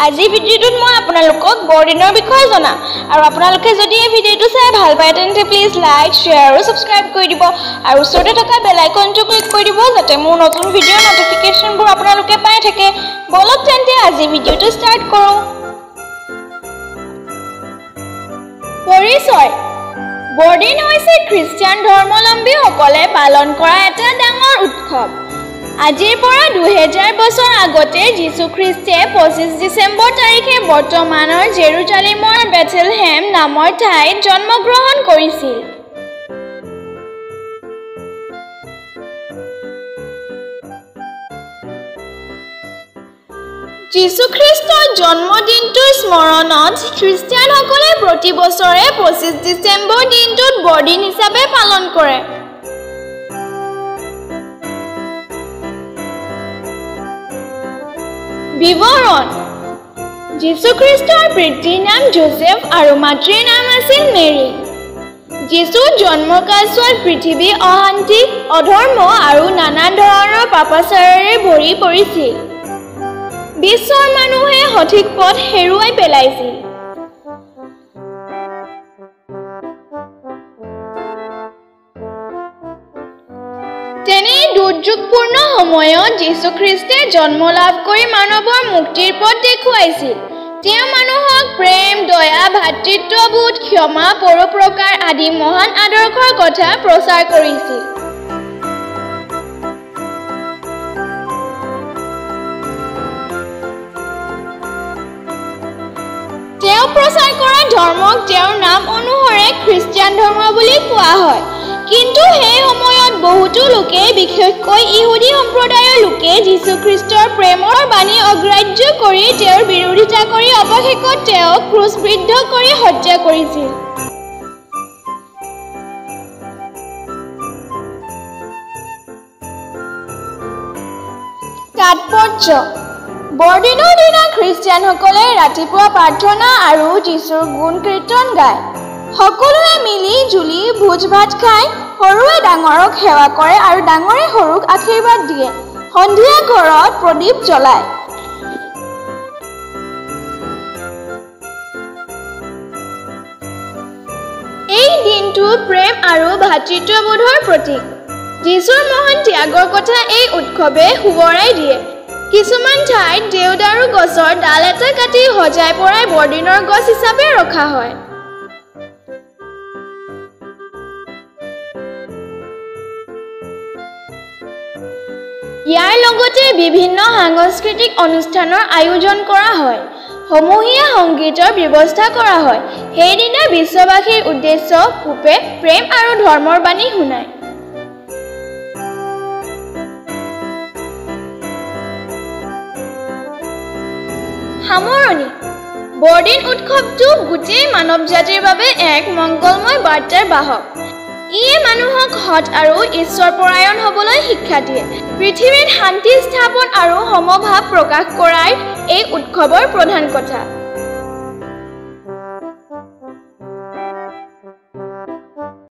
আজি ভিডিওটোত মই আপোনালোকক বৰদিনৰ বিষয়ে জনাম আৰু আপোনালোকে যদি এই ভিডিওটো চাই ভাল পায় তেন্তে প্লিজ লাইক শেয়াৰ আৰু সাবস্ক্ৰাইব কৰি দিব আৰু ওচৰতে থকা বেল আইকনটো ক্লিক কৰি দিব যাতে মোৰ নতুন ভিডিঅ'ৰ নটিফিকেশনবোৰ আপোনালোকে পাই থাকে বলক তেন্তে আজি ভিডিওটো ষ্টাৰ্ট কৰো পৰিচয় বৰদিন হৈছে খ্ৰীষ্টিয়ান ধৰ্মাৱলম্বীসকলে পালন কৰা এটা ডাঙৰ উৎসৱ আজিৰ পৰা 2000 বছৰ আগতে যীশু খ্ৰীষ্টে 25 ডিসেম্বৰ তাৰিখে বৰ্তমানৰ জেৰুজালেমৰ বেথলেহেম নামৰ ঠাইত জন্মগ্ৰহণ কৰিছিল যীশু খ্ৰীষ্টৰ জন্মদিনটোৰ স্মৰণত খ্ৰীষ্টিয়ানসকলে প্ৰতি বছৰে 25 ডিসেম্বৰ দিনটোত বৰদিন হিচাপে পালন কৰে বিৱৰণ যীশু খ্ৰীষ্টৰ পিতৃৰ নাম যোসেফ আৰু মাতৃৰ নাম আছিল মেৰী যীশু জন্মৰ কালছোৱাত পৃথিৱী অশান্তি অধৰ্ম আৰু নানা ধৰণৰ পাপাচাৰেৰে ভৰি পৰিছিল বিশ্বৰ মানুহে সঠিক পথ হেৰুৱাই পেলাইছিল তেনে দুৰ্যোগপূৰ্ণ সময়ত যীশু খ্ৰীষ্টে জন্ম লাভ কৰি মানৱৰ মুক্তিৰ পথ দেখুৱাইছিল তেওঁ মানুহক প্ৰেম দয়া ভাতৃত্ববোধ ক্ষমা পৰোপকাৰ আদি মহান আদৰ্শৰ কথা প্ৰচাৰ কৰিছিল তেওঁ প্ৰচাৰ কৰা ধৰ্মক তেওঁৰ নাম অনুসৰে খ্ৰীষ্টিয়ান ধৰ্ম বুলি কোৱা হয় কিন্তু সেই সময়ত বহুতো লোকে বিশেষকৈ ইহুদী সম্প্ৰদায়ৰ লোকে যীশু খ্ৰীষ্টৰ প্ৰেমৰ বাণী অগ্ৰাহ্য কৰি তেওঁৰ বিৰোধিতা কৰি অৱশেষত তেওঁক ক্ৰুচবিদ্ধ কৰি হত্যা কৰিছিল তাৎপৰ্য বৰদিনৰ দিনা খ্ৰীষ্টিয়ানসকলে ৰাতিপুৱা প্ৰাৰ্থনা আৰু যীশুৰ গুণ কীৰ্তন গায় সকলোৱে মিলি জুলি ভোজ ভাত খায় সৰুৱে ডাঙৰক সেৱা কৰে আৰু ডাঙৰে সৰুক আশীৰ্বাদ দিয়ে সন্ধিয়া ঘৰত প্ৰদীপ জ্বলায় এই দিনটো প্ৰেম আৰু ভাতৃত্ববোধৰ প্ৰতীক যীশুৰ মহান ত্যাগৰ কথা এই উৎসৱে সোঁৱৰাই দিয়ে কিছুমান ঠাইত দেওদাৰু গছৰ ডাল এটা কাটি সজাই পৰাই বৰদিনৰ গছ হিচাপে ৰখা হয় ইয়াৰ লগতে বিভিন্ন সাংস্কৃতিক অনুষ্ঠানৰ আয়োজন কৰা হয় সমূহীয়া সংগীতৰ ব্যৱস্থা কৰা হয় সেইদিনা বিশ্ববাসীৰ উদ্দেশ্য ৰূপে প্ৰেম আৰু ধৰ্মৰ বাণী শুনায় সামৰণি বৰদিন উৎসৱটো গোটেই মানৱ জাতিৰ বাবে এক মংগলময় বাৰ্তাৰ বাহক ইয়ে মানুহক সৎ আৰু ঈশ্বৰপৰায়ণ হ'বলৈ শিক্ষা দিয়ে পৃথিৱীত শান্তি স্থাপন আৰু সমভাৱ প্ৰকাশ কৰাই এই উৎসৱৰ প্ৰধান কথা